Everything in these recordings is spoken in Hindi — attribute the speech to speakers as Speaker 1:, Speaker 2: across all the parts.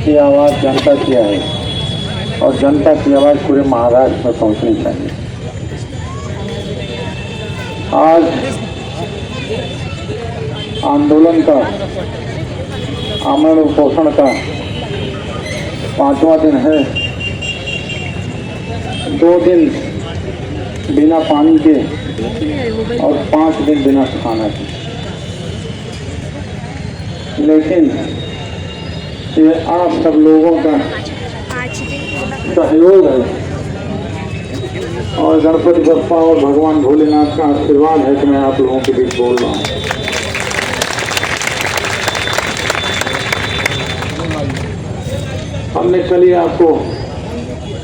Speaker 1: की आवाज़ जनता की है और जनता की आवाज़ पूरे महाराष्ट्र में पहुंचनी चाहिए। आज आंदोलन का, आमरण उपोषण का 5वां दिन है। 2 दिन बिना पानी के और 5 दिन बिना खाना के, लेकिन ये आप सब लोगों का सहयोग है और गणपति बप्पा और भगवान भोलेनाथ का आशीर्वाद है कि मैं आप लोगों के बीच बोल रहा हूँ। हमने कल ही आपको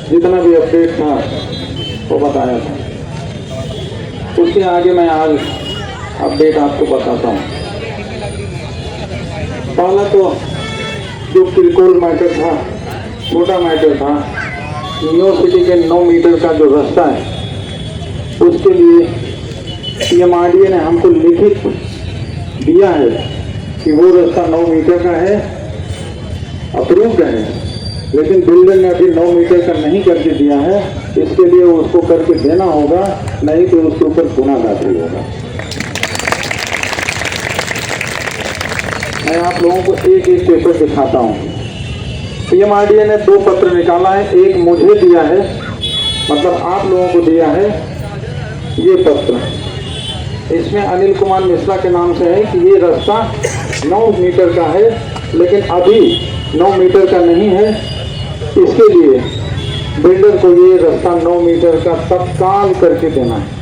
Speaker 1: जितना भी अपडेट था वो बताया था, उसके आगे मैं आज अपडेट आपको बताता हूँ। पहला तो जो त्रिकोल मैटर था, छोटा मैटर था, न्यू सिटी के 9 मीटर का जो रास्ता है, उसके लिए पीएमआरडीए ने हमको लिखित दिया है कि वो रास्ता 9 मीटर का है, अप्रूव्ड है, लेकिन बिल्डर ने अभी 9 मीटर का नहीं करके दिया है। इसके लिए उसको करके देना होगा, नहीं तो उसके ऊपर गुना दाखिल होगा। मैं आप लोगों को एक एक पेपर दिखाता हूँ। पीएमआरडीए ने 2 पत्र निकाला है, एक मुझे दिया है, मतलब आप लोगों को दिया है ये पत्र। इसमें अनिल कुमार मिश्रा के नाम से है कि ये रास्ता 9 मीटर का है, लेकिन अभी 9 मीटर का नहीं है। इसके लिए बिल्डर को ये रास्ता 9 मीटर का तत्काल करके देना है।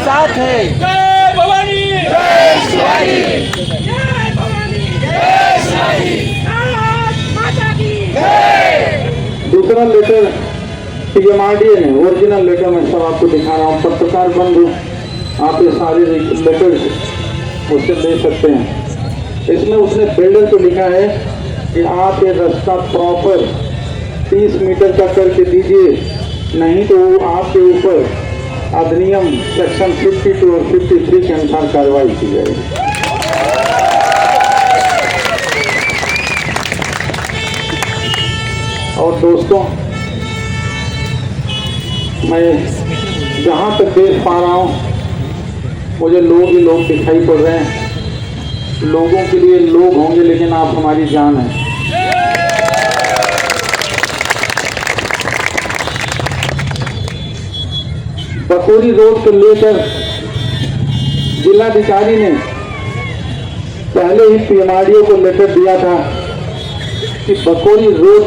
Speaker 2: साथ है।
Speaker 3: जय भवानी,
Speaker 2: जय शिवाजी,
Speaker 3: जय भवानी,
Speaker 2: जय शिवाजी,
Speaker 3: माता की
Speaker 2: जय।
Speaker 1: दूसरा लेटर पीएमआरडीए ने, ओरिजिनल लेटर मैं सब आपको दिखा रहा हूँ। पत्रकार बंधु आप ये सारे लेटर उससे ले सकते हैं। इसमें उसने बिल्डर को लिखा है कि आप ये रास्ता प्रॉपर 30 मीटर का करके दीजिए, नहीं तो वो आपके ऊपर अधिनियम सेक्शन 52 और 53 के अनुसार कार्रवाई की जाएगी। और दोस्तों, मैं जहाँ तक देख पा रहा हूँ, मुझे लोग ही लोग दिखाई पड़ रहे हैं। लोगों के लिए लोग होंगे, लेकिन आप हमारी जान है। बकोरी रोड को लेकर जिलाधिकारी ने पहले ही पीएमआरडीए को लेटर दिया था कि बकोरी रोड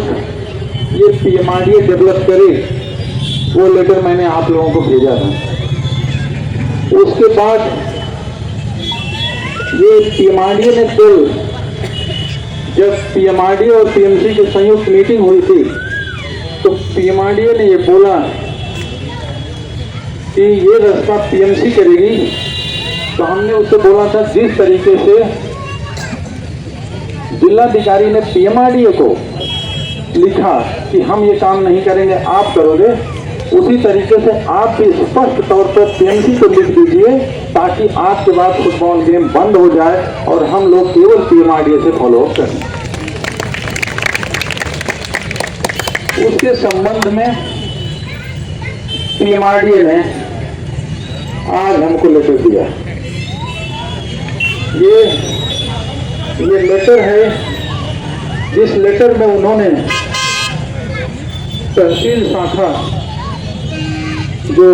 Speaker 1: ये पीएमआरडीए डेवलप करे। वो लेटर मैंने आप लोगों को भेजा था। उसके बाद ये पीएमआरडीए ने कल, जब पीएमआरडीए और टीएमसी की संयुक्त मीटिंग हुई थी, तो पीएमआरडीए ने ये बोला कि ये रास्ता पीएमसी करेगी। तो हमने उससे बोला था, जिस तरीके से जिलाधिकारी ने पीएमआरडीए को लिखा कि हम ये काम नहीं करेंगे, आप करोगे, उसी तरीके से आप भी स्पष्ट तौर पर पीएमसी को लिख दीजिए, ताकि आज के बाद फुटबॉल गेम बंद हो जाए और हम लोग केवल पीएमआरडीए से फॉलोअप करें। उसके संबंध में पीएमआरडीए ने आज हमको लेटर दिया। ये लेटर है, जिस लेटर में उन्होंने तहसील शाखा जो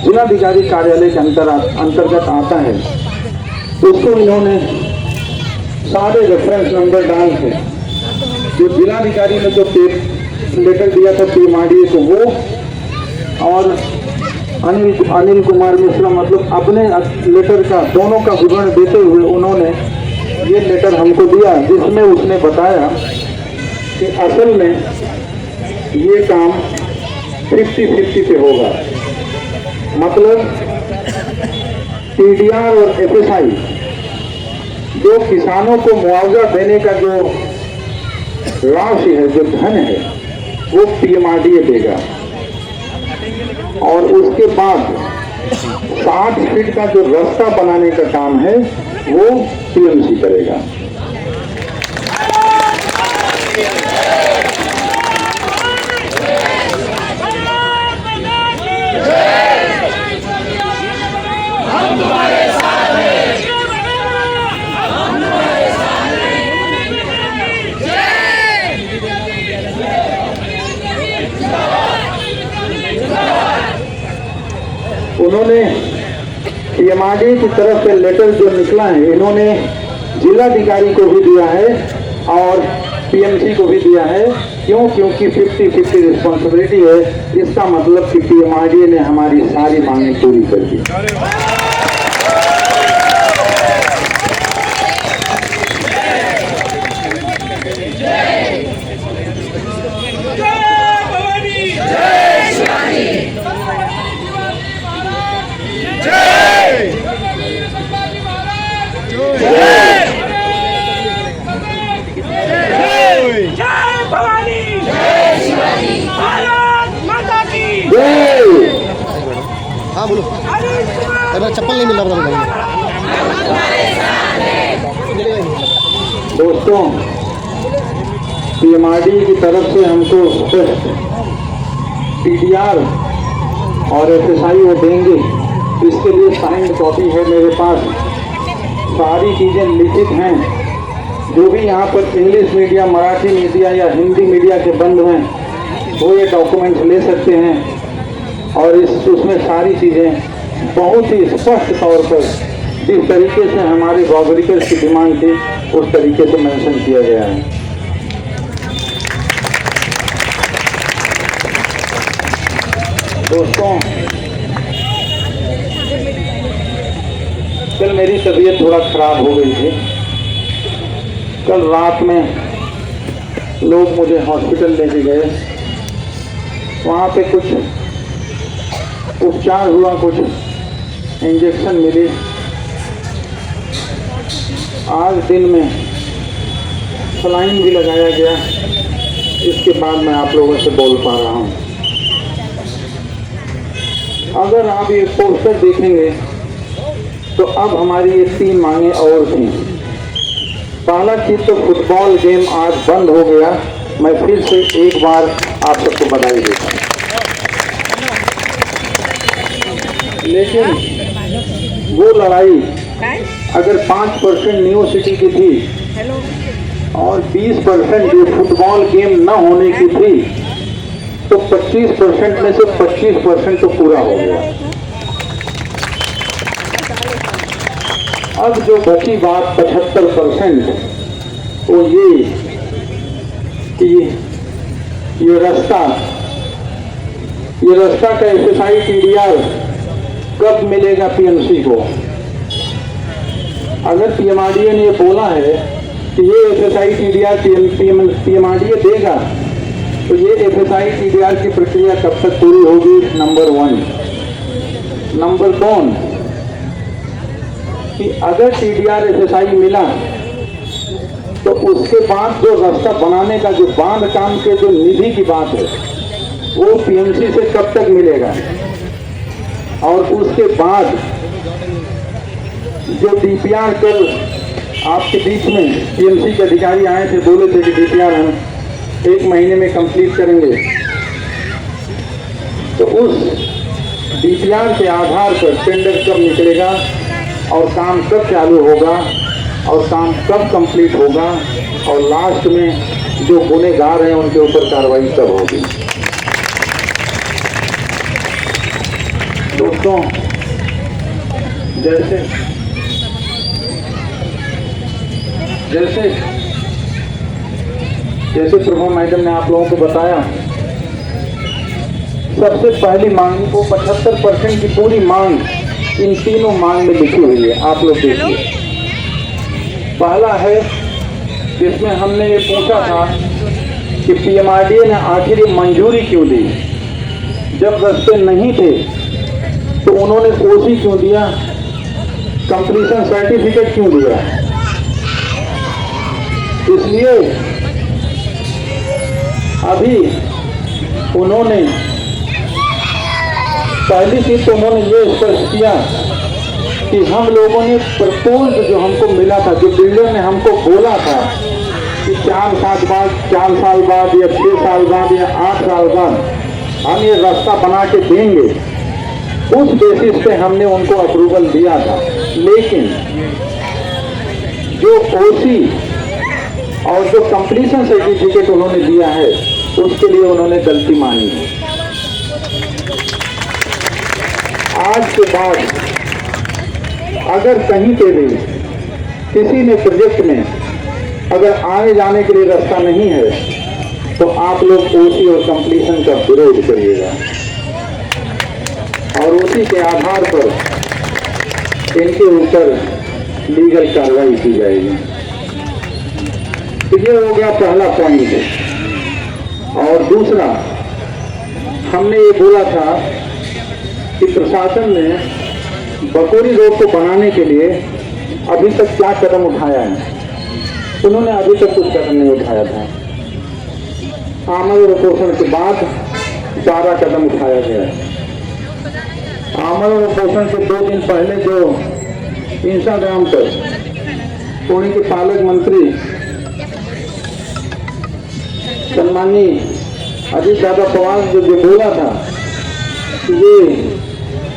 Speaker 1: जिलाधिकारी कार्यालय के अंतर्गत आता है, उसको इन्होंने सारे रेफरेंस नंबर डाल के, जो जिलाधिकारी ने जो लेटर दिया था पीएमआरडीए को, वो और अनिल कुमार मिश्रा, मतलब अपने लेटर का दोनों का विवरण देते हुए उन्होंने ये लेटर हमको दिया, जिसमें उसने बताया कि असल में ये काम 50-50 पे होगा। मतलब टीडीआर और एफएसआई, जो किसानों को मुआवजा देने का जो राशि है, जो धन है, वो पीएमआरडीए देगा। और उसके बाद 60 फीट का जो रास्ता बनाने का काम है वो पीएमसी करेगा।
Speaker 2: हम तुम्हारे साथ हैं।
Speaker 1: उन्होंने पीएमआरडी की तरफ से लेटर जो निकला है इन्होंने जिलाधिकारी को भी दिया है और पीएमसी को भी दिया है। क्यों? क्योंकि 50-50 रिस्पॉन्सिबिलिटी है। इसका मतलब कि पीएमआरडी ने हमारी सारी मांगें पूरी कर दी।
Speaker 3: जय भवानी,
Speaker 2: जय शिवाजी।
Speaker 3: भारत माता की
Speaker 1: जय।
Speaker 4: हाँ बोलो।
Speaker 3: अरे
Speaker 4: मेरा चप्पल नहीं मिल रहा था।
Speaker 1: दोस्तों, पीएमआरडी की तरफ से हमको स्पष्ट टीडीआर और एफएसआई वो देंगे। इसके लिए साइंड कॉपी है मेरे पास। सारी चीज़ें लिखित हैं। जो भी यहाँ पर इंग्लिश मीडिया, मराठी मीडिया या हिंदी मीडिया के बंधु हैं वो ये डॉक्यूमेंट्स ले सकते हैं और उसमें सारी चीज़ें बहुत ही स्पष्ट तौर पर जिस तरीके से हमारे गॉगरिकर्स की डिमांड थी उस तरीके से मेंशन किया गया है। दोस्तों, कल मेरी तबीयत थोड़ा खराब हो गई थी। कल रात में लोग मुझे हॉस्पिटल लेके गए। वहाँ पे कुछ उपचार हुआ, कुछ इंजेक्शन मिली। आज दिन में सलाइन भी लगाया गया। इसके बाद मैं आप लोगों से बोल पा रहा हूँ। अगर आप ये पोस्टर देखेंगे तो अब हमारी ये 3 मांगे और थी। पहला चीज तो फुटबॉल गेम आज बंद हो गया। मैं फिर से एक बार आप सबको बधाई देता हूँ। लेकिन वो लड़ाई अगर 5% न्यू सिटी की थी और 20% जो फुटबॉल गेम न होने की थी तो 25% में से 25% तो पूरा हो गया। अब जो बची बात 75% वो ये कि ये रास्ता का एफएसआई टीडीआर कब मिलेगा पीएमसी को। अगर पीएमआरडी ने ये बोला है कि ये एफएसआई टीडीआर पीएमआरडी देगा तो ये एफएसआई टीडीआर की प्रक्रिया कब तक पूरी होगी? नंबर 1। नंबर 2 कि अगर टीडीआर एफएसआई मिला तो उसके बाद जो रास्ता बनाने का जो बांध काम के जो निधि की बात है वो पीएमसी से कब तक मिलेगा। और उसके बाद जो डीपीआर कल आपके बीच में पीएमसी के अधिकारी आए थे, बोले थे कि डीपीआर हम 1 महीने में कंप्लीट करेंगे। तो उस डीपीआर के आधार पर टेंडर कब निकलेगा और काम कब चालू होगा और काम कब कंप्लीट होगा और लास्ट में जो गुनहगार हैं उनके ऊपर कार्रवाई कब होगी। दोस्तों, जैसे प्रभु मैडम ने आप लोगों को बताया, सबसे पहली मांग को 75% की पूरी मांग इन तीनों मांग में लिखी हुई है। आप लोग देखिए। पहला है जिसमें हमने ये पूछा था कि पीएमआरडी ने आखिर ये मंजूरी क्यों दी। जब रास्ते नहीं थे तो उन्होंने कोसी क्यों दिया, कंप्लीशन सर्टिफिकेट क्यों दिया। इसलिए अभी उन्होंने पहली चीज तो उन्होंने ये स्पष्ट किया कि हम लोगों ने प्रपोज जो हमको मिला था, जो बिल्डर ने हमको बोला था कि 4 साल बाद या 6 साल बाद या 8 साल बाद हम ये रास्ता बना के देंगे, उस बेसिस पे हमने उनको अप्रूवल दिया था। लेकिन जो ओसी और जो कंप्लीशन सर्टिफिकेट उन्होंने दिया है, उसके लिए उन्होंने गलती मानी है। आज के बाद अगर कहीं पे भी किसी ने प्रोजेक्ट में अगर आने जाने के लिए रास्ता नहीं है, तो आप लोग ओसी और कंप्लीशन का विरोध करिएगा और उसी के आधार पर इनके ऊपर लीगल कार्रवाई की जाएगी। तो ये हो गया पहला पॉइंट। और दूसरा, हमने ये बोला था कि प्रशासन ने बकोरी रोड को बनाने के लिए अभी तक क्या कदम उठाया है। उन्होंने अभी तक कुछ कदम नहीं उठाया था। आमल और पोषण के बाद सारा कदम उठाया गया है। आमल और पोषण के 2 दिन पहले जो इंस्टाग्राम पर पुणे के पालक मंत्री सम्माननीय अजीत दादा पवार जो बोला था कि ये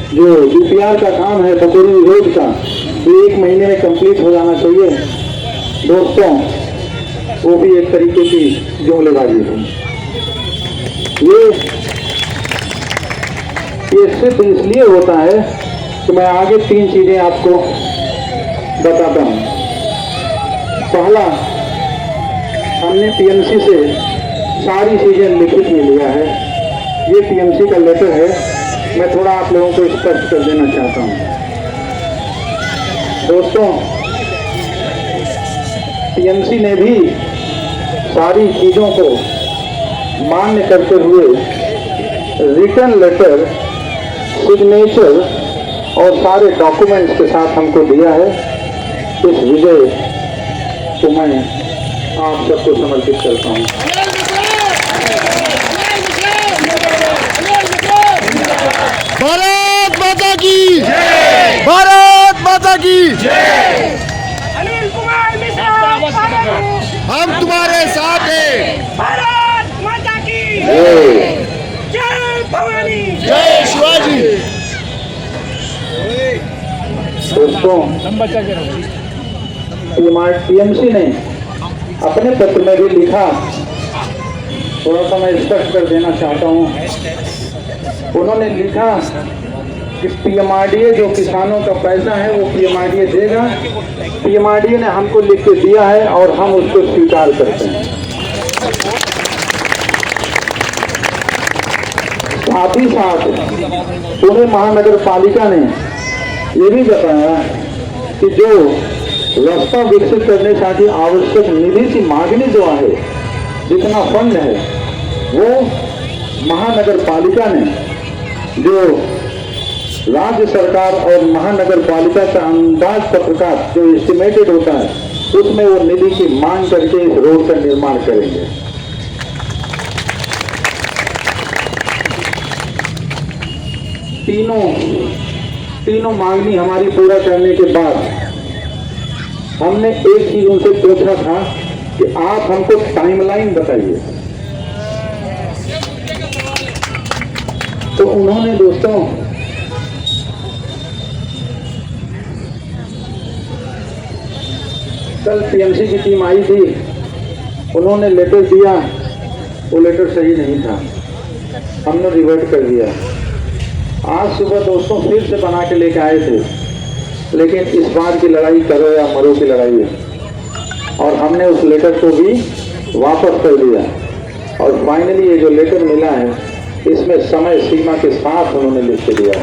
Speaker 1: जो DPR का काम है बकोरी रोड का, ये 1 महीने में कंप्लीट हो जाना चाहिए। दोस्तों, वो भी एक तरीके की जुमलेबाजी है। ये सिर्फ इसलिए होता है कि मैं आगे 3 चीजें आपको बताता हूं। पहला, हमने PMC से सारी चीजें लिखित में लिया है। ये PMC का लेटर है, मैं थोड़ा आप लोगों को स्पष्ट कर देना चाहता हूं। दोस्तों, PMC ने भी सारी चीजों को मान्य करते हुए रिटर्न लेटर, सिग्नेचर और सारे डॉक्यूमेंट्स के साथ हमको दिया है। इस विजय को मैं आप सबको समर्पित करता हूँ।
Speaker 4: भारत माता की भारत माता की
Speaker 3: अनिल कुमार मिश्रा,
Speaker 4: हम तुम्हारे साथ हैं।
Speaker 3: भारत माता की जय भवानी,
Speaker 4: जय शिवाजी।
Speaker 1: दोस्तों, PMC ने अपने पत्र में भी लिखा, थोड़ा सा मैं स्पष्ट कर देना चाहता हूँ। उन्होंने लिखा कि PMRDA जो किसानों का पैसा है वो PMRDA देगा। PMRDA ने हमको लिख के दिया है और हम उसको स्वीकार करते हैं। साथ ही साथ पुणे महानगर पालिका ने ये भी बताया कि जो रास्ता विकसित करण्यासाठी आवश्यक निधीची मागणी जो आहे, जितना फंड है, वो महानगर पालिका ने जो राज्य सरकार और महानगर पालिका का अंदाज पत्रकार जो एस्टिमेटेड होता है, उसमें वो निधि की मांग करके इस रोड का निर्माण करेंगे। तीनों मांगनी हमारी पूरा करने के बाद हमने एक चीज उनसे पूछा था कि आप हमको टाइमलाइन बताइए। तो उन्होंने दोस्तों कल PMC की टीम आई थी, उन्होंने लेटर दिया, वो लेटर सही नहीं था, हमने रिवर्ट कर दिया। आज सुबह दोस्तों फिर से बना के लेके आए थे, लेकिन इस बार की लड़ाई करो या मरो की लड़ाई है और हमने उस लेटर को भी वापस कर दिया। और फाइनली ये जो लेटर मिला है, इसमें समय सीमा के साथ उन्होंने लिख के दिया।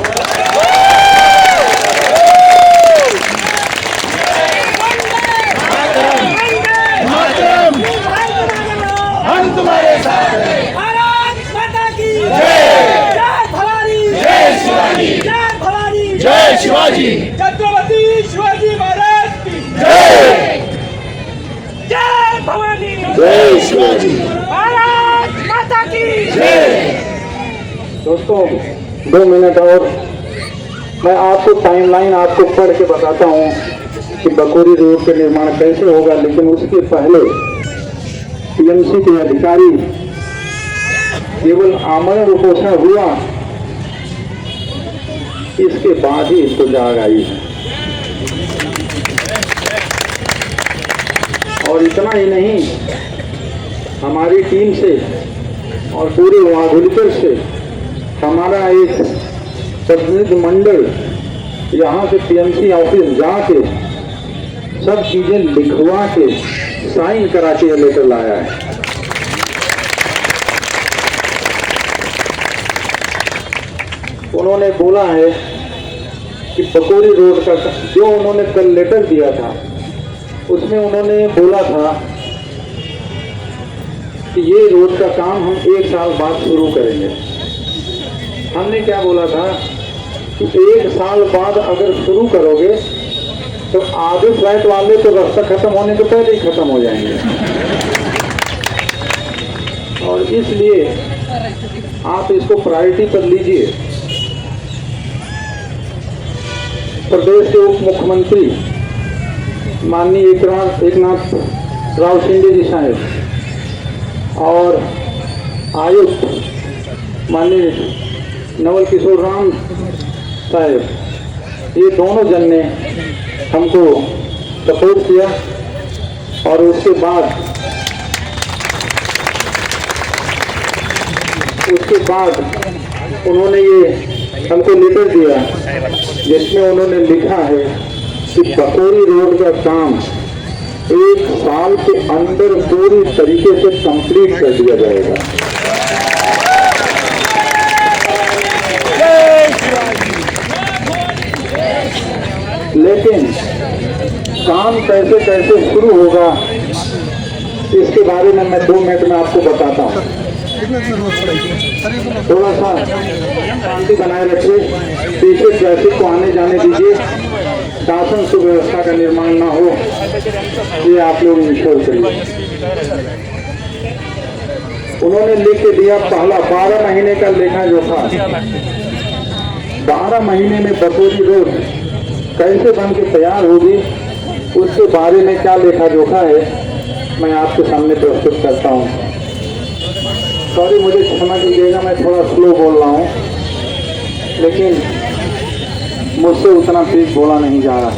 Speaker 2: हम तुम्हारे साथ हैं।
Speaker 3: भारत माता की
Speaker 2: जय।
Speaker 3: जय भवानी,
Speaker 2: जय शिवाजी।
Speaker 3: जय भवानी,
Speaker 4: जय शिवाजी।
Speaker 3: छत्रपति शिवाजी महाराज की
Speaker 2: जय।
Speaker 3: जय भवानी,
Speaker 4: जय शिवाजी।
Speaker 3: भारत माता की
Speaker 2: जय।
Speaker 1: दोस्तों, 2 मिनट और मैं आपको टाइमलाइन आपको पढ़ के बताता हूँ कि बकोरी रोड का निर्माण कैसे होगा। लेकिन उसके पहले टीएमसी के अधिकारी केवल आमरण उपोषण हुआ, इसके बाद ही इसको जाग आई है। और इतना ही नहीं, हमारी टीम से और पूरे वाघुलकर से हमारा एक प्रतिनिधि मंडल यहाँ से टीएमसी ऑफिस जाके सब चीजें लिखवा के साइन करा के लेकर लाया है। उन्होंने बोला है कि बकोरी रोड का जो उन्होंने कल लेटर दिया था उसमें उन्होंने बोला था कि ये रोड का काम हम 1 साल बाद शुरू करेंगे। हमने क्या बोला था कि 1 साल बाद अगर शुरू करोगे तो आधे फ्लैट वाले तो रास्ता खत्म होने के पहले ही खत्म हो जाएंगे। और इसलिए आप इसको प्रायोरिटी पर लीजिए। प्रदेश के उप मुख्यमंत्री माननीय एकनाथ राव शिंदे जी साहब और आयुक्त माननीय नवल किशोर राम साहब, ये दोनों जन ने हमको सपोर्ट किया। और उसके बाद उन्होंने ये हमको लेटर दिया जिसमें उन्होंने लिखा है कि बकोरी रोड का काम 1 साल के अंदर पूरी तरीके से कंप्लीट कर दिया जाएगा। लेकिन काम कैसे कैसे शुरू होगा इसके बारे में मैं 2 मिनट में आपको बताता हूँ। थोड़ा सा शांति बनाए रखिए, पीछे ट्रैफिक को आने जाने दीजिए, शासन सुव्यवस्था का निर्माण ना हो, ये आप लोग इंश्योर करिए। उन्होंने लिख के दिया पहला 12 महीने का लेखा जोखा। 12 महीने में बकोरी रोड कैसे बन के तैयार होगी उसके बारे में क्या लेखा जोखा है मैं आपके सामने प्रस्तुत करता हूँ। सॉरी, मुझे क्षमा कीजिएगा, मैं थोड़ा स्लो बोल रहा हूँ, लेकिन मुझसे उतना तेज बोला नहीं जा रहा।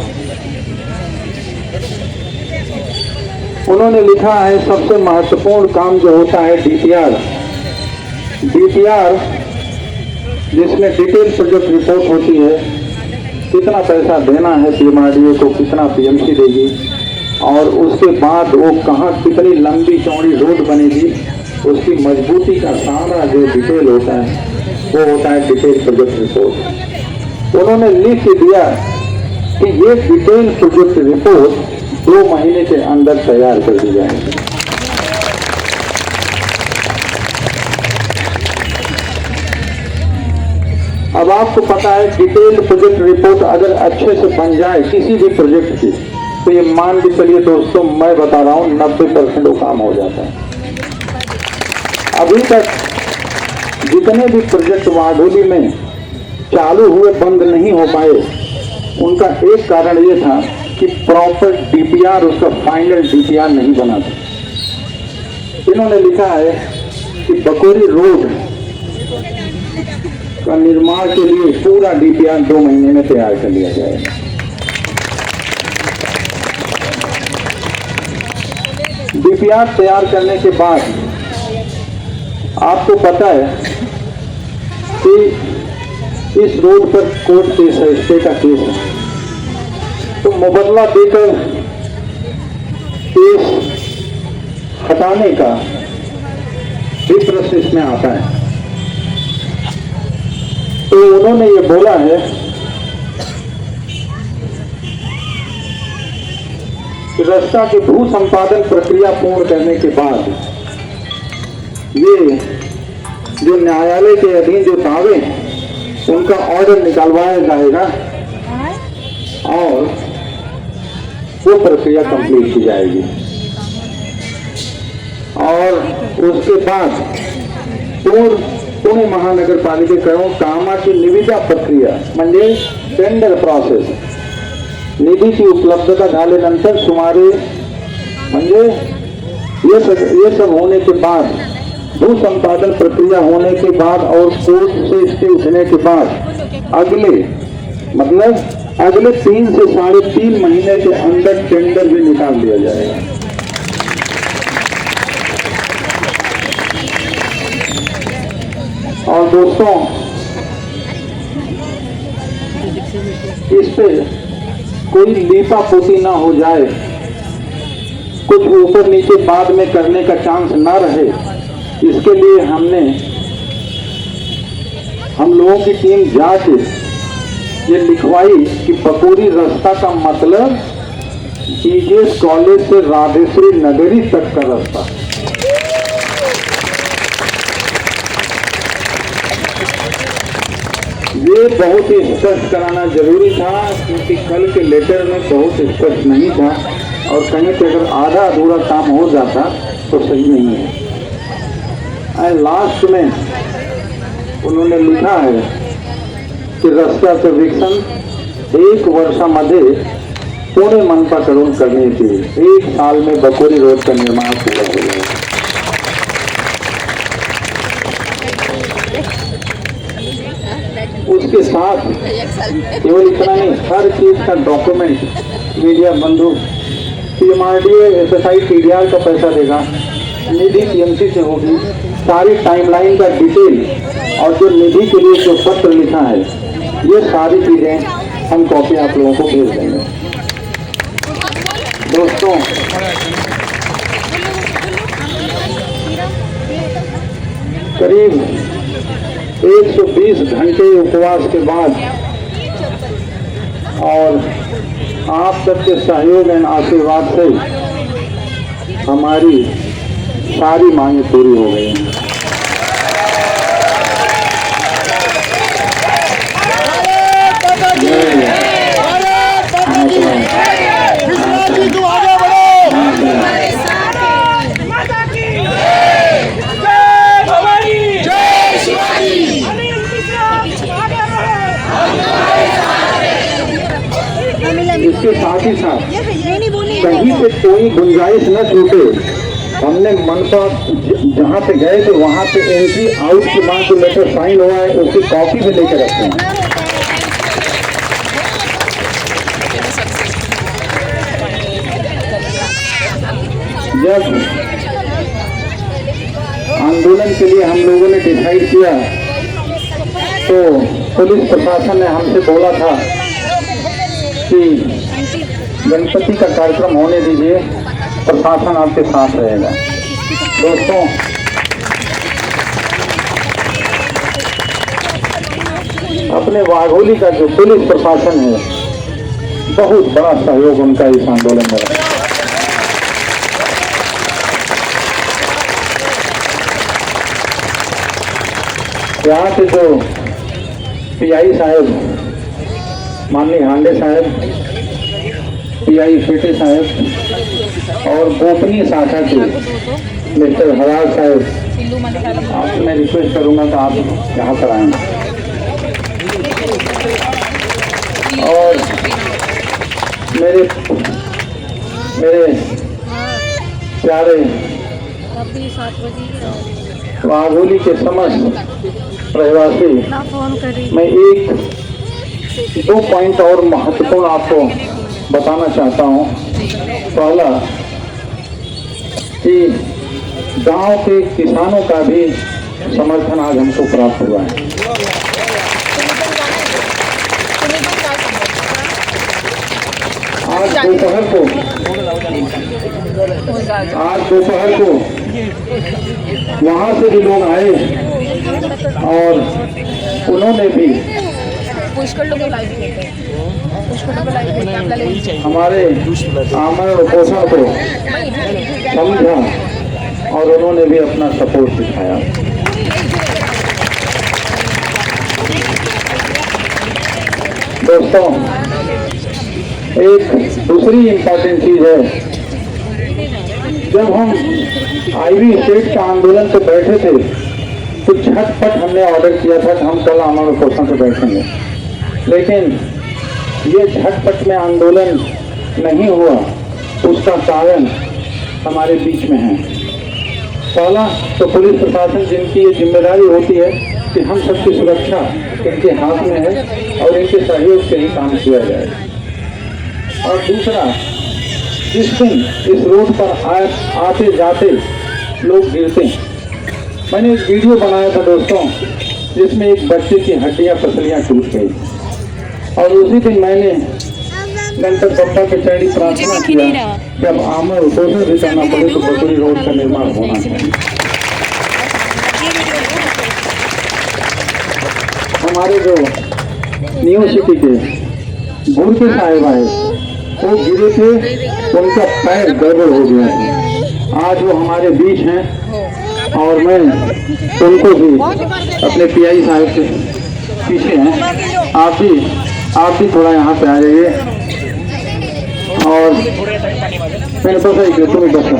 Speaker 1: उन्होंने लिखा है सबसे महत्वपूर्ण काम जो होता है डीपीआर जिसमें डिटेल प्रोजेक्ट रिपोर्ट होती है, कितना पैसा देना है पीएमआरडीए को, कितना पीएमसी देगी, और उसके बाद वो कहाँ कितनी लंबी चौड़ी रोड बनेगी, उसकी मजबूती का सारा जो डिटेल होता है वो होता है डिटेल प्रोजेक्ट रिपोर्ट। उन्होंने लिख के दिया कि ये डिटेल प्रोजेक्ट रिपोर्ट 2 महीने के अंदर तैयार कर दी जाएगी। अब आपको पता है डिटेल प्रोजेक्ट रिपोर्ट अगर अच्छे से बन जाए किसी भी प्रोजेक्ट की, तो ये मान के चलिए दोस्तों, मैं बता रहा हूँ 90% वो काम हो जाता है। अभी तक जितने भी प्रोजेक्ट वाघोली में चालू हुए बंद नहीं हो पाए, उनका एक कारण ये था कि प्रॉपर डीपीआर, उसका फाइनल डीपीआर नहीं बना था। इन्होंने लिखा है कि बकोरी रोड का निर्माण के लिए पूरा डीपीआर 2 महीने में तैयार कर लिया जाएगा। डीपीआर तैयार करने के बाद आपको पता है कि इस रोड पर कोर्ट केस है, स्टे का केस है, तो मुबदला देकर केस हटाने का भी प्रश्न इसमें आता है। तो उन्होंने ये बोला है कि रास्ता की भू संपादन प्रक्रिया पूर्ण करने के बाद ये जो न्यायालय के अधीन जो दावे उनका ऑर्डर निकालवाया जाएगा और वो प्रक्रिया कंप्लीट की जाएगी। और उसके बाद पूर्ण पुणे महानगरपालिकेकडून कामाची निविदा प्रक्रिया म्हणजे टेंडर प्रोसेस, निधीची उपलब्धता झाल्यानंतर सुमारे म्हणजे ये सब होने के बाद, भू संपादन प्रक्रिया होने के बाद और कोर्ट से स्टे उठने के बाद अगले 3 से 3.5 महीने के अंदर टेंडर भी निकाल दिया जाएगा। और दोस्तों, इस पे कोई लीपा पोती ना हो जाए, कुछ ऊपर नीचे बाद में करने का चांस ना रहे, इसके लिए हम लोगों की टीम जाके ये लिखवाई कि बकोरी रास्ता का मतलब जीजेस कॉलेज से राधेश्वरी नगरी तक का रास्ता। ये बहुत ही स्पष्ट कराना जरूरी था, क्योंकि कल के लेटर में बहुत स्पष्ट नहीं था और कहीं पे अगर आधा अधूरा काम हो जाता तो सही नहीं है। लास्ट में उन्होंने लिखा है की रस्त्याचं विकसन 1 वर्षामध्ये पुणे मनपाकडून करण्याची, 1 साल में बकोरी रोड का निर्माण पूरा हो जाएगा। उसके साथ केवल इतना नहीं, हर चीज का डॉक्यूमेंट मीडिया बंधु पीएमआरडीए एसएसआई टीडीआर का पैसा देगा, निधि टीएमसी से होगी, सारी टाइमलाइन का डिटेल और जो निधि के लिए जो पत्र लिखा है, ये सारी चीजें हम कॉपी आप लोगों को भेज देंगे। दोस्तों, करीब 120 घंटे उपवास के बाद और आप सबके सहयोग एवं आशीर्वाद से हमारी सारी मांगे पूरी हो गई हैं।
Speaker 3: माता की जय भवानी,
Speaker 2: जय शिवाजी।
Speaker 3: अनिल मिश्रा आगे बढ़ो।
Speaker 1: इसके साथ ही साथ कहीं से कोई गुंजाइश न छूटे, हमने मनपा जहाँ पे गए थे वहाँ पे एंट्री आउट के बाद जो लेटर साइन हुआ है उसकी कॉपी भी लेकर रखते हैं। जब आंदोलन के लिए हम लोगों ने डिसाइड किया तो पुलिस प्रशासन ने हमसे बोला था कि गणपति का कार्यक्रम होने दीजिए, प्रशासन आपके साथ रहेगा। दोस्तों, अपने वाघोली का जो पुलिस प्रशासन है, बहुत बड़ा सहयोग उनका इस आंदोलन में रहा। यहाँ के जो पीआई साहब, माननीय हांडे साहब, पीआई फेटे साहब और गोपनीय शाखा के मिस्टर हराज साहब, आपसे मैं रिक्वेस्ट करूंगा कि आप यहाँ पर आएं। और मेरे प्यारे वाघोली के समस्त रहवासी, मैं 1-2 पॉइंट और महत्वपूर्ण आपको बताना चाहता हूँ। पहला कि गांव के किसानों का भी समर्थन आज हमको प्राप्त हुआ है। आज दोपहर को वहाँ से भी लोग आए और उन्होंने भी हमारे आमरण उपोषण को समझा और उन्होंने भी अपना सपोर्ट दिखाया। दोस्तों, एक दूसरी इम्पोर्टेंट चीज है, जब हम आईवी स्टेट के आंदोलन पे बैठे थे तो झटपट हमने ऑर्डर किया था कि हम कल आमरण अनशन पे बैठेंगे, लेकिन ये झटपट में आंदोलन नहीं हुआ। उसका कारण हमारे बीच में है। पहला तो पुलिस प्रशासन, जिनकी ये जिम्मेदारी होती है कि हम सबकी सुरक्षा इनके हाथ में है और इनके सहयोग से ही काम किया जाए। और दूसरा, जिस दिन इस रोड पर आते जाते लोग गिरते हैं, मैंने एक वीडियो बनाया था दोस्तों, जिसमें एक बच्चे की हड्डियां पसलियां टूट गई, और उसी दिन मैंने गणपति बप्पा के चरणी प्रार्थना किया कि अब आमरण अनशन भी करना पड़े तो बसुरी रोड का निर्माण होना चाहिए। हमारे जो न्यू सिटी के बुरके साहिब आए, वो गिरे थे, उनका पैर गड़बड़ हो गया है। आज वो हमारे बीच हैं और मैं उनको भी अपने पीआई साहब के पीछे हैं। आप भी थोड़ा यहाँ पे आ जाइए। और मैंने बस आई कि तुम्हें बस आई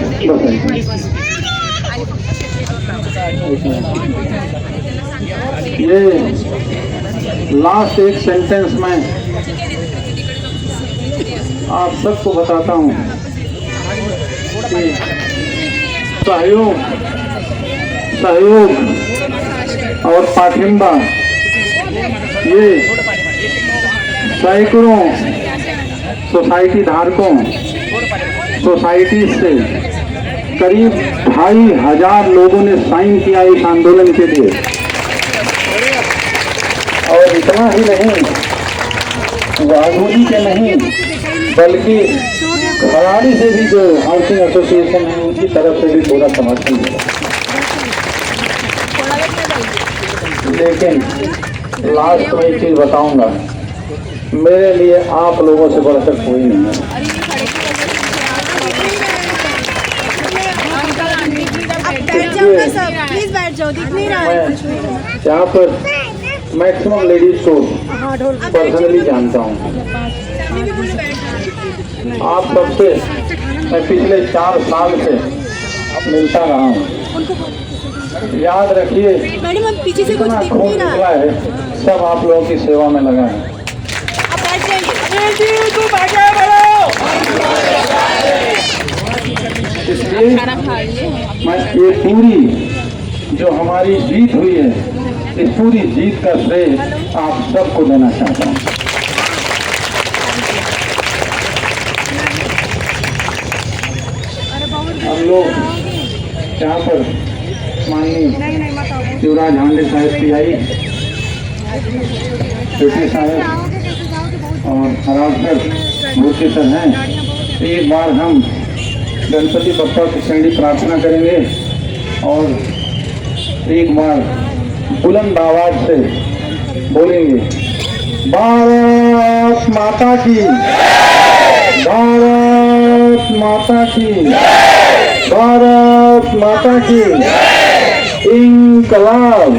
Speaker 1: ये लास्ट एक सेंटेंस में आप सबको बताता हूँ कि सहयोग और पाठिंबा ये सैकड़ों सोसाइटी धारकों, सोसाइटी से करीब 2500 लोगों ने साइन किया इस आंदोलन के लिए। और इतना ही नहीं, वाघोली के नहीं बल्कि खराड़ी से भी जो हाउसिंग एसोसिएशन है उनकी तरफ से भी पूरा समर्थन मिला। लेकिन लास्ट में एक चीज बताऊंगा, मेरे लिए आप लोगों से बढ़कर कोई नहीं है।
Speaker 3: प्लीज बैठ जाओ, दिख नहीं रहा है कुछ भी।
Speaker 1: यहाँ पर मैक्सिमम लेडीज को पर्सनली जानता हूँ। आप सबसे मैं पिछले 4 साल से मिलता रहा हूँ। याद रखिए,
Speaker 3: पीछे से कुछ
Speaker 1: इतना
Speaker 3: दिख
Speaker 1: खून
Speaker 3: नहीं रहा
Speaker 1: निकला है, सब आप लोगों की सेवा में लगा है। इसलिए मैं ये पूरी जो हमारी जीत हुई है, इस पूरी जीत का श्रेय आप सबको देना चाहता हूँ। हम लोग यहाँ पर माननीय शिवराज हांडे साहब पीआई, छोटे साहब और हरासर मूर्ति सर हैं। एक बार हम गणपति बप्पा की चरणी प्रार्थना करेंगे और एक बार बुलंद आवाज से बोलेंगे, भारत माता की, भारत माता की, भारत माता की, इंकलाब,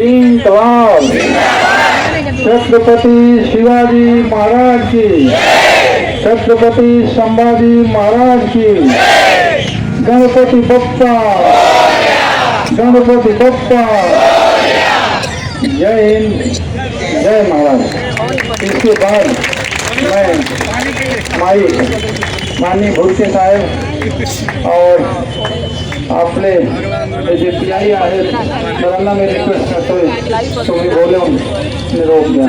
Speaker 1: इंकलाब, छत्रपति शिवाजी महाराज की, छत्रपति संभाजी महाराज की, गणपति बप्पा, गणपति बप्पा, जय हिंद, जय महाराज। इसके बाद मैं माननीय भूलके साहब और आपने जे पीआई आहेत सरांना मी रिक्वेस्ट करतोय, तुम्ही बोलून मी रोख द्या।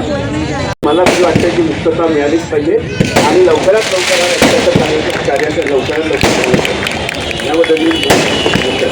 Speaker 5: मला असं वाटतं की मुक्तता मिळालीच पाहिजे आणि लवकरात लवकर रस्त्याचं सामाजिक कार्याचं लवकरात लवकर याबद्दल मी बोलतो।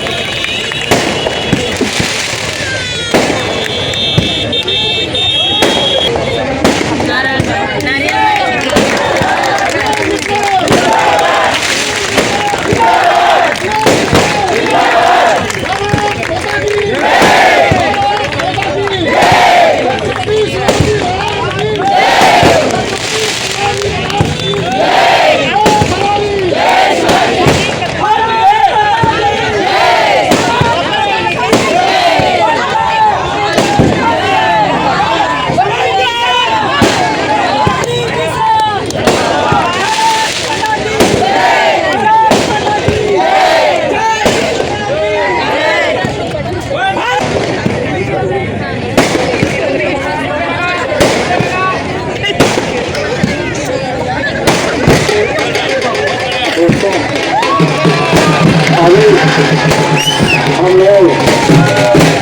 Speaker 1: हम लोग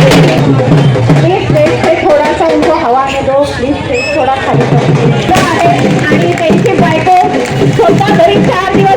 Speaker 3: प्लीज स्टेज पे थोड़ा सा उनको हवा में दो प्लीज स्टेज थोड़ा खाली करो. आहे आणि त्यांची बायको स्वतः घरी 4 दिवस